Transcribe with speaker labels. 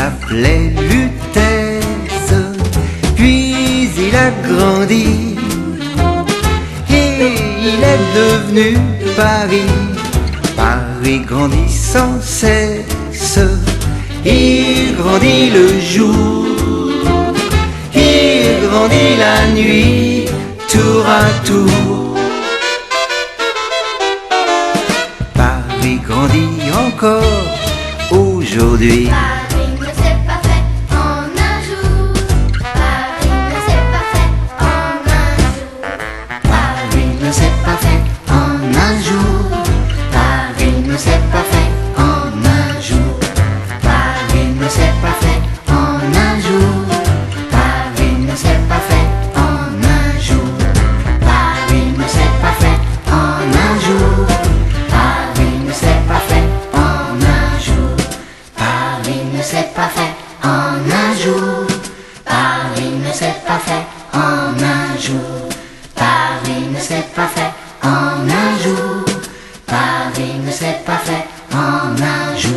Speaker 1: s'appelait Lutèce, puis il a grandi et il est devenu Paris. Paris grandit sans cesse, il grandit le jour, il grandit la nuit, tour à tour. Paris grandit encore aujourd'hui.
Speaker 2: Paris ne s'est pas fait en un jour. Paris ne s'est pas fait en un jour.
Speaker 1: Paris ne s'est pas fait en un jour. Paris ne s'est pas fait en un jour. Paris ne s'est pas fait en un jour. Paris ne s'est pas fait en un jour. Paris ne s'est pas fait en un jour. Paris ne s'est pas fait en un jour. Paris ne s'est pas fait en un jour. Paris ne s'est pas fait en un jour. Paris ne s'est pas fait en un jour. Paris ne s'est pas fait en un jour.